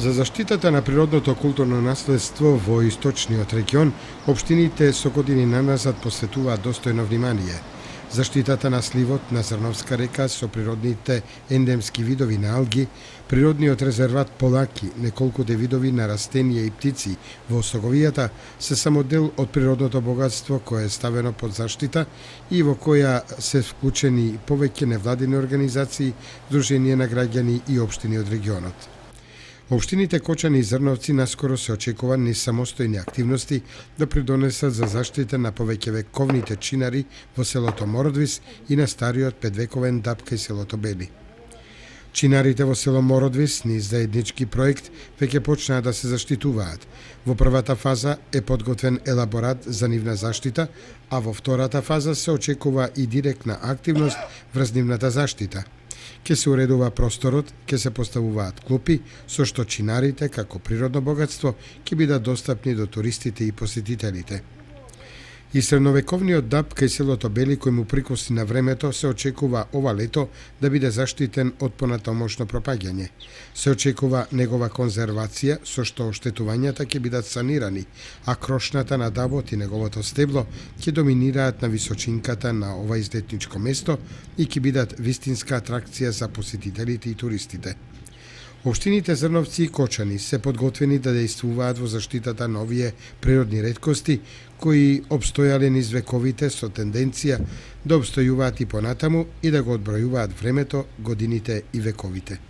За заштитата на природното културно наследство во источниот регион, општините со години наназад посветуваат достојно внимание. Заштитата на сливот на Зрновска река со природните ендемски видови на алги, природниот резерват Полаки, неколкуте видови на растенија и птици во Соговијата се само дел од природното богатство кое е ставено под заштита и во која се вклучени повеќе невладини организации, здруженија на граѓани и општини од регионот. Општините Кочани и Зрновци наскоро се очекува низ самостојни активности да придонесат за заштита на повеќе вековните чинари во селото Мородвис и на стариот петвековен дап кај селото Бели. Чинарите во село Мородвис низ заеднички проект веќе почнаа да се заштитуваат. Во првата фаза е подготвен елаборат за нивна заштита, а во втората фаза се очекува и директна активност врз нивната заштита. Ке се уредува просторот, ке се поставуваат клупи, со што чинарите, како природно богатство, ке бидат достапни до туристите и посетителите. И средновековниот дап кај селото Бели, кој му прикоси на времето, се очекува ова лето да биде заштитен од понатамошно пропаѓање. Се очекува негова конзервација, со што оштетувањата ќе бидат санирани, а крошната на дабот и неговото стебло ќе доминираат на височинката на ова издетничко место и ќе бидат вистинска атракција за посетителите и туристите. Општините Зрновци и Кочани се подготвени да дејствуваат во заштитата на овие природни реткости, кои обстојале низ вековите со тенденција да обстојуваат и понатаму и да го одбројуваат времето, годините и вековите.